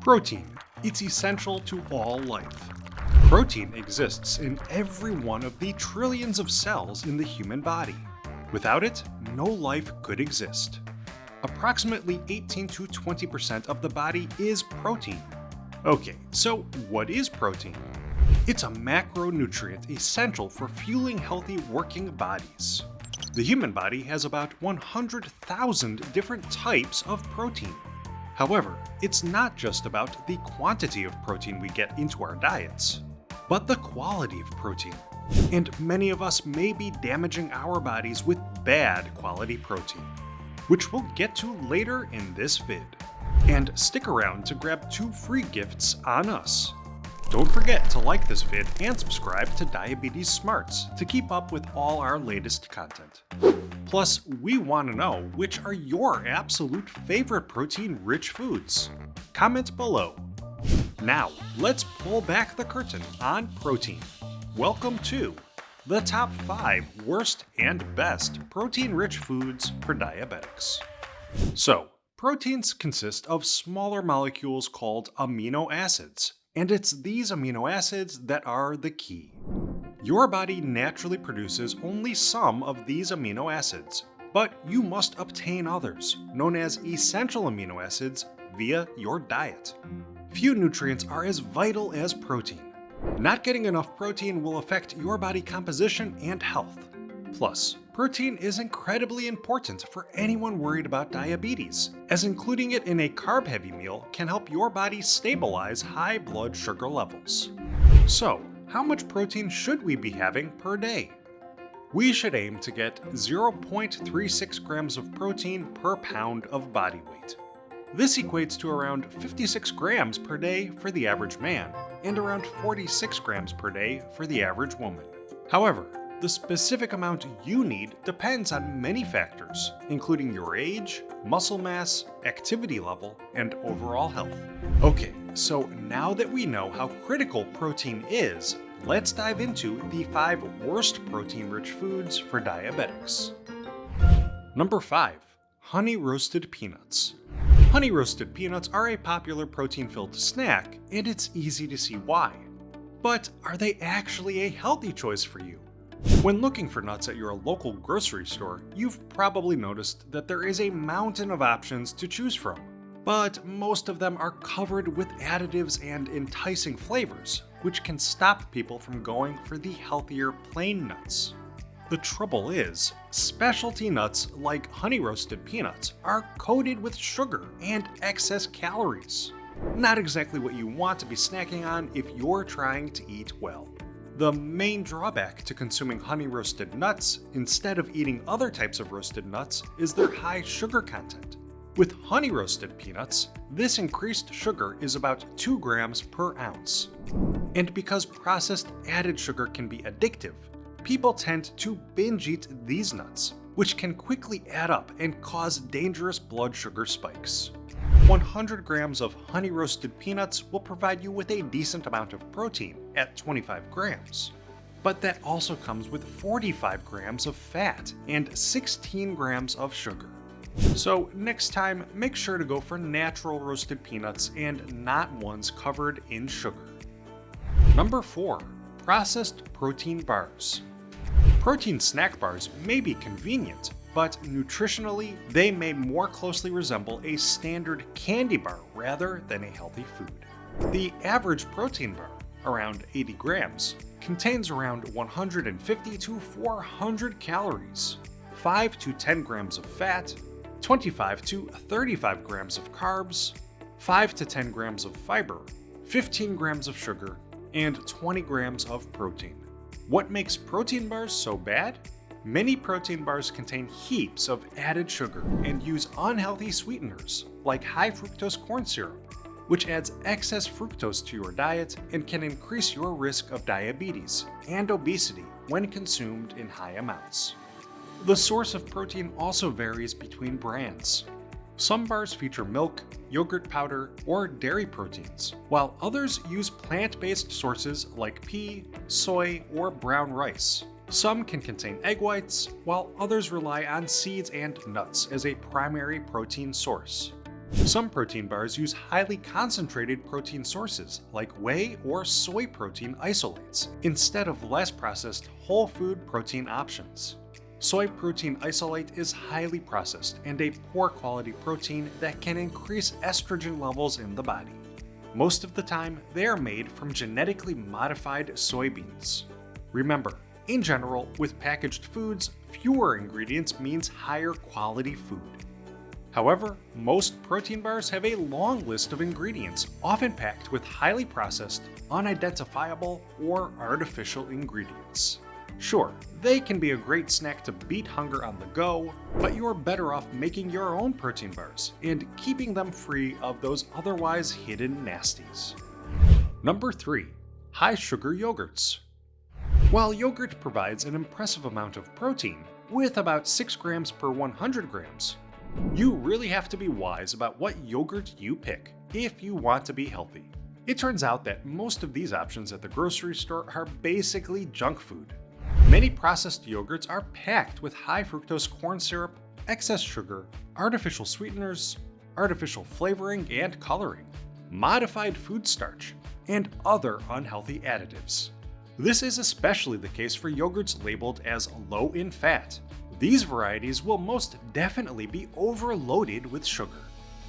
Protein. It's essential to all life. Protein exists in every one of the trillions of cells in the human body. Without it, no life could exist. Approximately 18 to 20% of the body is protein. Okay, so what is protein? It's a macronutrient essential for fueling healthy working bodies. The human body has about 100,000 different types of protein. However, it's not just about the quantity of protein we get into our diets, but the quality of protein. And many of us may be damaging our bodies with bad quality protein, which we'll get to later in this vid. And stick around to grab 2 free gifts on us. Don't forget to like this vid and subscribe to Diabetes Smarts to keep up with all our latest content. Plus, we want to know which are your absolute favorite protein-rich foods. Comment below. Now, let's pull back the curtain on protein. Welcome to the top 5 worst and best protein-rich foods for diabetics. So, proteins consist of smaller molecules called amino acids, and it's these amino acids that are the key. Your body naturally produces only some of these amino acids, but you must obtain others, known as essential amino acids, via your diet. Few nutrients are as vital as protein. Not getting enough protein will affect your body composition and health. Plus, protein is incredibly important for anyone worried about diabetes, as including it in a carb-heavy meal can help your body stabilize high blood sugar levels. So, how much protein should we be having per day? We should aim to get 0.36 grams of protein per pound of body weight. This equates to around 56 grams per day for the average man, and around 46 grams per day for the average woman. However, the specific amount you need depends on many factors, including your age, muscle mass, activity level, and overall health. Okay, so now that we know how critical protein is, let's dive into the 5 worst protein-rich foods for diabetics. Number 5. Honey roasted peanuts. Honey roasted peanuts are a popular protein-filled snack, and it's easy to see why. But are they actually a healthy choice for you? When looking for nuts at your local grocery store, you've probably noticed that there is a mountain of options to choose from. But most of them are covered with additives and enticing flavors, which can stop people from going for the healthier plain nuts. The trouble is, specialty nuts like honey roasted peanuts are coated with sugar and excess calories. Not exactly what you want to be snacking on if you're trying to eat well. The main drawback to consuming honey roasted nuts instead of eating other types of roasted nuts is their high sugar content. With honey roasted peanuts, this increased sugar is about 2 grams per ounce. And because processed added sugar can be addictive, people tend to binge eat these nuts, which can quickly add up and cause dangerous blood sugar spikes. 100 grams of honey roasted peanuts will provide you with a decent amount of protein at 25 grams. But that also comes with 45 grams of fat and 16 grams of sugar. So next time, make sure to go for natural roasted peanuts and not ones covered in sugar. Number 4. Processed protein bars. Protein snack bars may be convenient, but nutritionally, they may more closely resemble a standard candy bar rather than a healthy food. The average protein bar, around 80 grams, contains around 150 to 400 calories, 5 to 10 grams of fat, 25 to 35 grams of carbs, 5 to 10 grams of fiber, 15 grams of sugar, and 20 grams of protein. What makes protein bars so bad? Many protein bars contain heaps of added sugar and use unhealthy sweeteners, like high fructose corn syrup, which adds excess fructose to your diet and can increase your risk of diabetes and obesity when consumed in high amounts. The source of protein also varies between brands. Some bars feature milk, yogurt powder, or dairy proteins, while others use plant-based sources like pea, soy, or brown rice. Some can contain egg whites, while others rely on seeds and nuts as a primary protein source. Some protein bars use highly concentrated protein sources like whey or soy protein isolates instead of less processed whole food protein options. Soy protein isolate is highly processed and a poor quality protein that can increase estrogen levels in the body. Most of the time, they are made from genetically modified soybeans. Remember, in general, with packaged foods, fewer ingredients means higher quality food. However, most protein bars have a long list of ingredients, often packed with highly processed, unidentifiable, or artificial ingredients. Sure, they can be a great snack to beat hunger on the go, but you're better off making your own protein bars and keeping them free of those otherwise hidden nasties. Number 3. High sugar yogurts. While yogurt provides an impressive amount of protein, with about 6 grams per 100 grams, you really have to be wise about what yogurt you pick if you want to be healthy. It turns out that most of these options at the grocery store are basically junk food. Many processed yogurts are packed with high fructose corn syrup, excess sugar, artificial sweeteners, artificial flavoring and coloring, modified food starch, and other unhealthy additives. This is especially the case for yogurts labeled as low in fat. These varieties will most definitely be overloaded with sugar.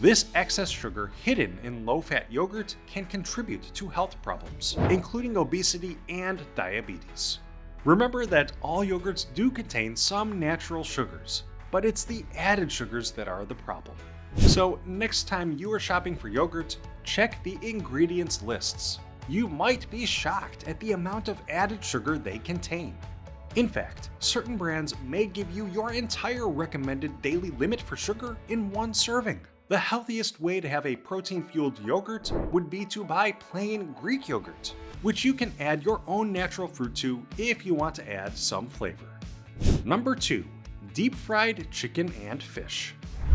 This excess sugar hidden in low-fat yogurt can contribute to health problems, including obesity and diabetes. Remember that all yogurts do contain some natural sugars, but it's the added sugars that are the problem. So next time you are shopping for yogurt, check the ingredients lists. You might be shocked at the amount of added sugar they contain. In fact, certain brands may give you your entire recommended daily limit for sugar in one serving. The healthiest way to have a protein-fueled yogurt would be to buy plain Greek yogurt, which you can add your own natural fruit to if you want to add some flavor. Number 2. Deep-fried chicken and fish.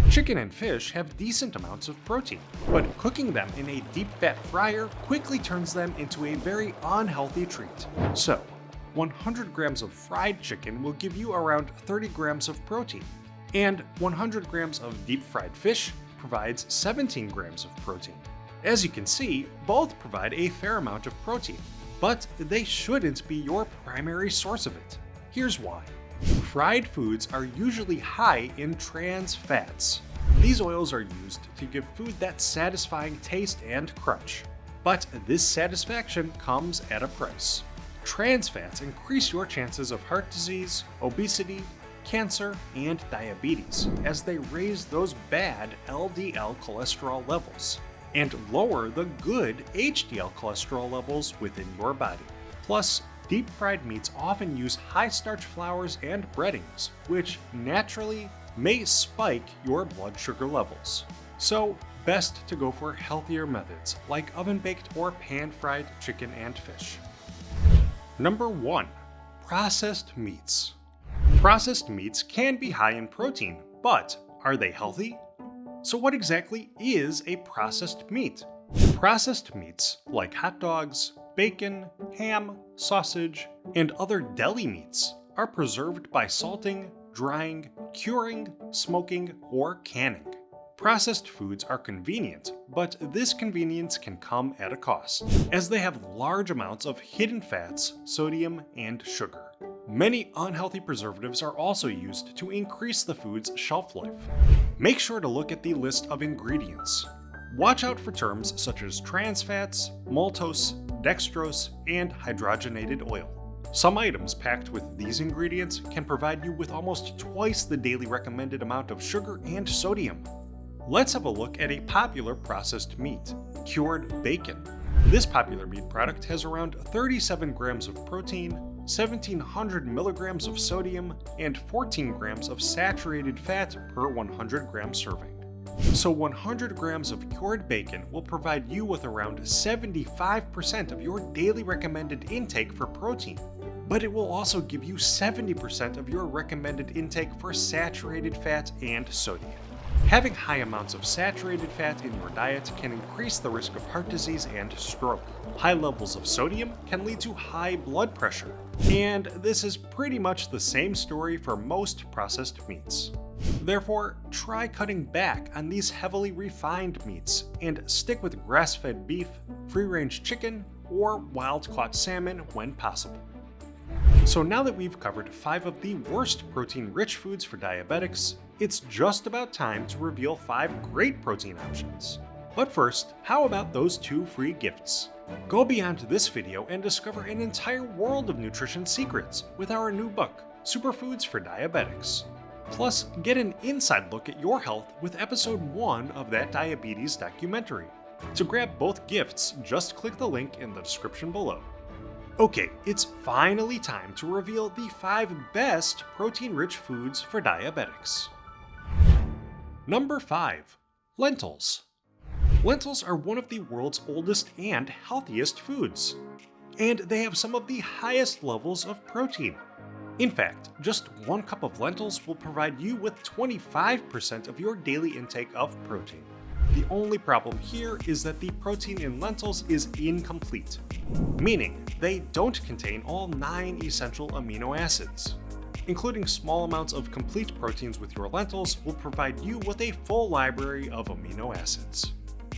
Chicken and fish have decent amounts of protein, but cooking them in a deep-fat fryer quickly turns them into a very unhealthy treat. So, 100 grams of fried chicken will give you around 30 grams of protein, and 100 grams of deep-fried fish provides 17 grams of protein. As you can see, both provide a fair amount of protein, but they shouldn't be your primary source of it. Here's why. Fried foods are usually high in trans fats. These oils are used to give food that satisfying taste and crunch. But this satisfaction comes at a price. Trans fats increase your chances of heart disease, obesity, cancer, and diabetes as they raise those bad LDL cholesterol levels and lower the good HDL cholesterol levels within your body. Plus, deep-fried meats often use high-starch flours and breadings, which naturally may spike your blood sugar levels. So, best to go for healthier methods like oven-baked or pan-fried chicken and fish. Number 1. Processed meats. Processed meats can be high in protein, but are they healthy? So what exactly is a processed meat? Processed meats, like hot dogs, bacon, ham, sausage, and other deli meats, are preserved by salting, drying, curing, smoking, or canning. Processed foods are convenient, but this convenience can come at a cost, as they have large amounts of hidden fats, sodium, and sugar. Many unhealthy preservatives are also used to increase the food's shelf life. Make sure to look at the list of ingredients. Watch out for terms such as trans fats, maltose, dextrose, and hydrogenated oil. Some items packed with these ingredients can provide you with almost twice the daily recommended amount of sugar and sodium. Let's have a look at a popular processed meat, cured bacon. This popular meat product has around 37 grams of protein, 1,700 milligrams of sodium, and 14 grams of saturated fat per 100 gram serving. So 100 grams of cured bacon will provide you with around 75% of your daily recommended intake for protein, but it will also give you 70% of your recommended intake for saturated fat and sodium. Having high amounts of saturated fat in your diet can increase the risk of heart disease and stroke. High levels of sodium can lead to high blood pressure. And this is pretty much the same story for most processed meats. Therefore, try cutting back on these heavily refined meats and stick with grass-fed beef, free-range chicken, or wild-caught salmon when possible. So now that we've covered 5 of the worst protein-rich foods for diabetics, it's just about time to reveal 5 great protein options. But first, how about those 2 free gifts? Go beyond this video and discover an entire world of nutrition secrets with our new book, Superfoods for Diabetics. Plus, get an inside look at your health with episode 1 of that diabetes documentary. To grab both gifts, just click the link in the description below. Okay, it's finally time to reveal the 5 best protein-rich foods for diabetics. Number 5. Lentils. Lentils are one of the world's oldest and healthiest foods, and they have some of the highest levels of protein. In fact, just 1 cup of lentils will provide you with 25% of your daily intake of protein. The only problem here is that the protein in lentils is incomplete, meaning they don't contain all 9 essential amino acids. Including small amounts of complete proteins with your lentils will provide you with a full library of amino acids.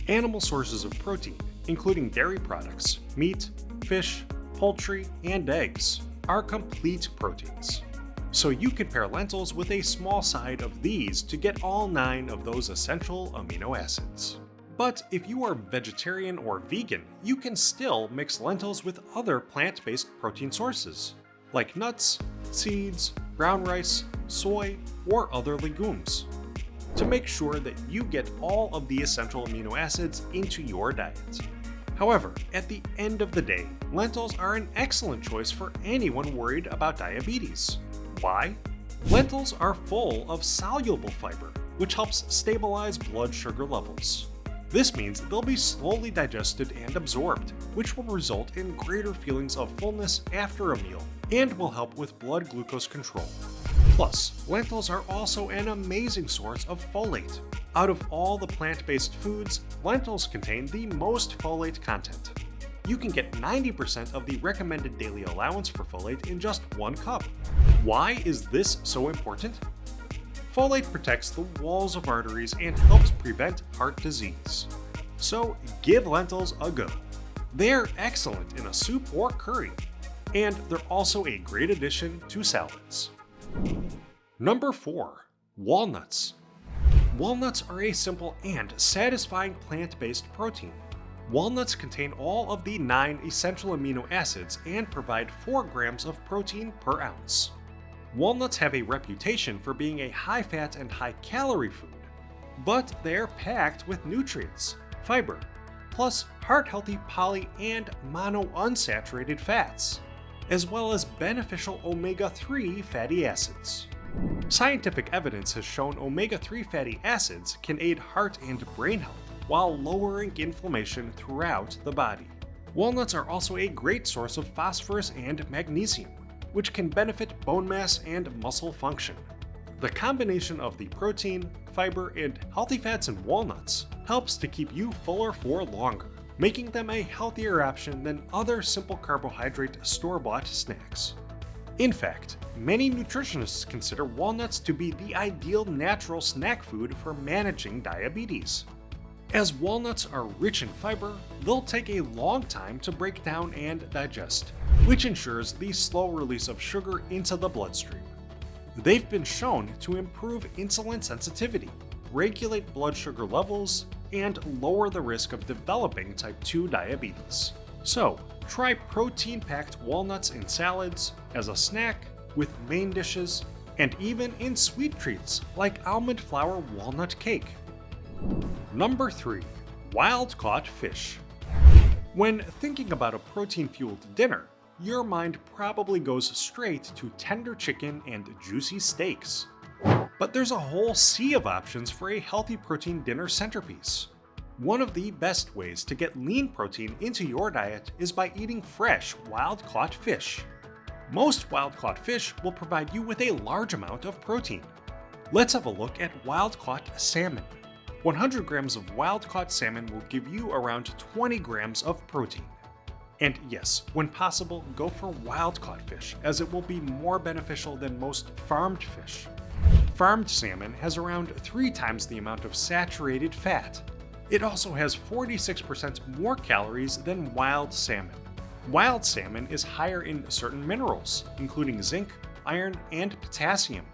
Animal sources of protein, including dairy products, meat, fish, poultry, and eggs, are complete proteins. So you can pair lentils with a small side of these to get all 9 of those essential amino acids. But if you are vegetarian or vegan, you can still mix lentils with other plant-based protein sources, like nuts, seeds, brown rice, soy, or other legumes, to make sure that you get all of the essential amino acids into your diet. However, at the end of the day, lentils are an excellent choice for anyone worried about diabetes. Why? Lentils are full of soluble fiber, which helps stabilize blood sugar levels. This means they'll be slowly digested and absorbed, which will result in greater feelings of fullness after a meal and will help with blood glucose control. Plus, lentils are also an amazing source of folate. Out of all the plant-based foods, lentils contain the most folate content. You can get 90% of the recommended daily allowance for folate in just 1 cup. Why is this so important? Folate protects the walls of arteries and helps prevent heart disease. So give lentils a go. They're excellent in a soup or curry, and they're also a great addition to salads. Number 4. Walnuts. Walnuts are a simple and satisfying plant-based protein. Walnuts contain all of the 9 essential amino acids and provide 4 grams of protein per ounce. Walnuts have a reputation for being a high-fat and high-calorie food, but they're packed with nutrients, fiber, plus heart-healthy poly and monounsaturated fats, as well as beneficial omega-3 fatty acids. Scientific evidence has shown omega-3 fatty acids can aid heart and brain health while lowering inflammation throughout the body. Walnuts are also a great source of phosphorus and magnesium, which can benefit bone mass and muscle function. The combination of the protein, fiber, and healthy fats in walnuts helps to keep you fuller for longer, making them a healthier option than other simple carbohydrate store-bought snacks. In fact, many nutritionists consider walnuts to be the ideal natural snack food for managing diabetes. As walnuts are rich in fiber, they'll take a long time to break down and digest, which ensures the slow release of sugar into the bloodstream. They've been shown to improve insulin sensitivity, regulate blood sugar levels, and lower the risk of developing type 2 diabetes. So, try protein-packed walnuts in salads, as a snack, with main dishes, and even in sweet treats like almond flour walnut cake. Number 3. Wild-caught fish. When thinking about a protein-fueled dinner, your mind probably goes straight to tender chicken and juicy steaks. But there's a whole sea of options for a healthy protein dinner centerpiece. One of the best ways to get lean protein into your diet is by eating fresh, wild-caught fish. Most wild-caught fish will provide you with a large amount of protein. Let's have a look at wild-caught salmon. 100 grams of wild-caught salmon will give you around 20 grams of protein. And yes, when possible, go for wild-caught fish, as it will be more beneficial than most farmed fish. Farmed salmon has around 3 times the amount of saturated fat. It also has 46% more calories than wild salmon. Wild salmon is higher in certain minerals, including zinc, iron, and potassium.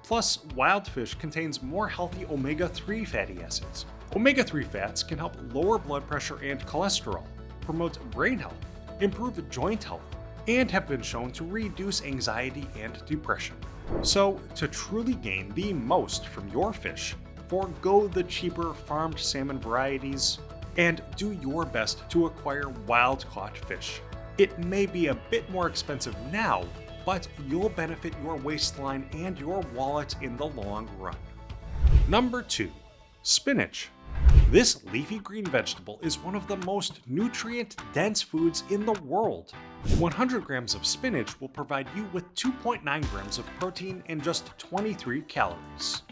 Plus, wild fish contains more healthy omega-3 fatty acids. Omega-3 fats can help lower blood pressure and cholesterol, promote brain health, improve joint health, and have been shown to reduce anxiety and depression. So, to truly gain the most from your fish, forego the cheaper farmed salmon varieties and do your best to acquire wild-caught fish. It may be a bit more expensive now, but you'll benefit your waistline and your wallet in the long run. Number 2. Spinach. This leafy green vegetable is one of the most nutrient-dense foods in the world. 100 grams of spinach will provide you with 2.9 grams of protein and just 23 calories.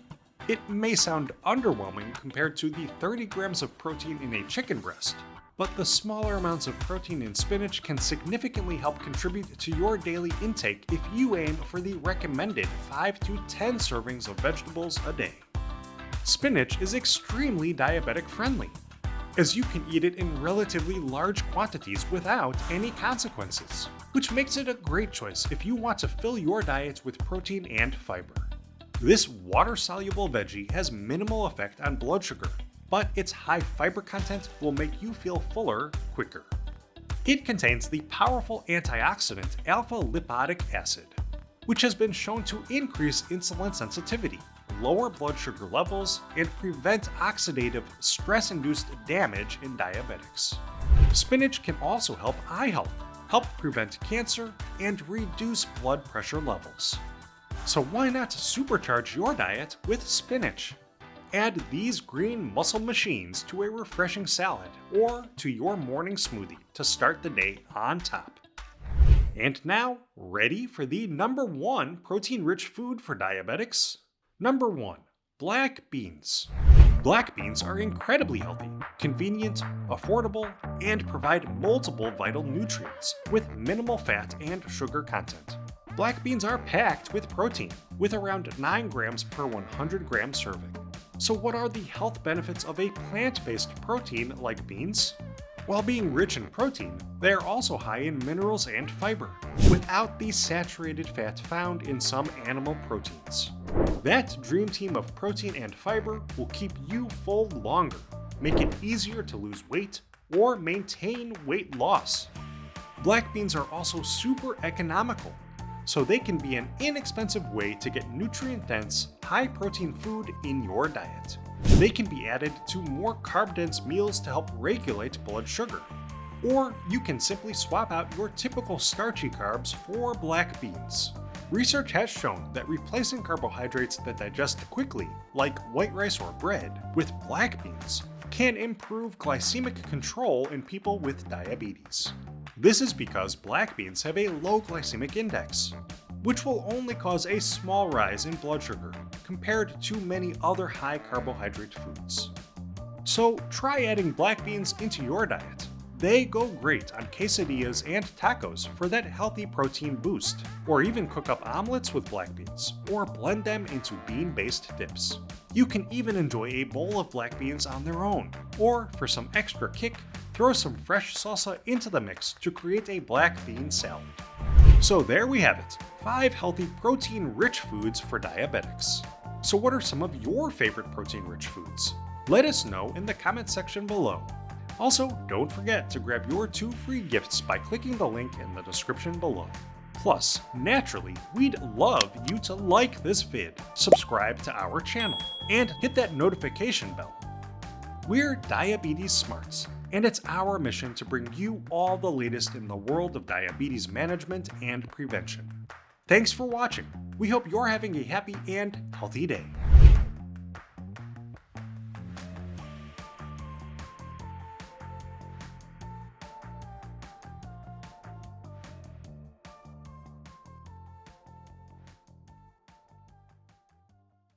It may sound underwhelming compared to the 30 grams of protein in a chicken breast, but the smaller amounts of protein in spinach can significantly help contribute to your daily intake if you aim for the recommended 5 to 10 servings of vegetables a day. Spinach is extremely diabetic friendly, as you can eat it in relatively large quantities without any consequences, which makes it a great choice if you want to fill your diet with protein and fiber. This water-soluble veggie has minimal effect on blood sugar, but its high fiber content will make you feel fuller quicker. It contains the powerful antioxidant alpha-lipoic acid, which has been shown to increase insulin sensitivity, lower blood sugar levels, and prevent oxidative stress-induced damage in diabetics. Spinach can also help eye health, help prevent cancer, and reduce blood pressure levels. So why not supercharge your diet with spinach? Add these green muscle machines to a refreshing salad or to your morning smoothie to start the day on top. And now, ready for the number 1 protein-rich food for diabetics? Number 1. Black beans. Black beans are incredibly healthy, convenient, affordable, and provide multiple vital nutrients with minimal fat and sugar content. Black beans are packed with protein, with around 9 grams per 100 gram serving. So what are the health benefits of a plant-based protein like beans? While being rich in protein, they are also high in minerals and fiber, without the saturated fat found in some animal proteins. That dream team of protein and fiber will keep you full longer, make it easier to lose weight, or maintain weight loss. Black beans are also super economical, so they can be an inexpensive way to get nutrient-dense, high-protein food in your diet. They can be added to more carb-dense meals to help regulate blood sugar. Or you can simply swap out your typical starchy carbs for black beans. Research has shown that replacing carbohydrates that digest quickly, like white rice or bread, with black beans can improve glycemic control in people with diabetes. This is because black beans have a low glycemic index, which will only cause a small rise in blood sugar compared to many other high carbohydrate foods. So try adding black beans into your diet. They go great on quesadillas and tacos for that healthy protein boost, or even cook up omelets with black beans, or blend them into bean-based dips. You can even enjoy a bowl of black beans on their own, or for some extra kick, throw some fresh salsa into the mix to create a black bean salad. So there we have it, 5 healthy protein-rich foods for diabetics. So what are some of your favorite protein-rich foods? Let us know in the comment section below. Also, don't forget to grab your 2 free gifts by clicking the link in the description below. Plus, naturally, we'd love you to like this vid, subscribe to our channel, and hit that notification bell. We're Diabetes Smarts, and it's our mission to bring you all the latest in the world of diabetes management and prevention. Thanks for watching. We hope you're having a happy and healthy day.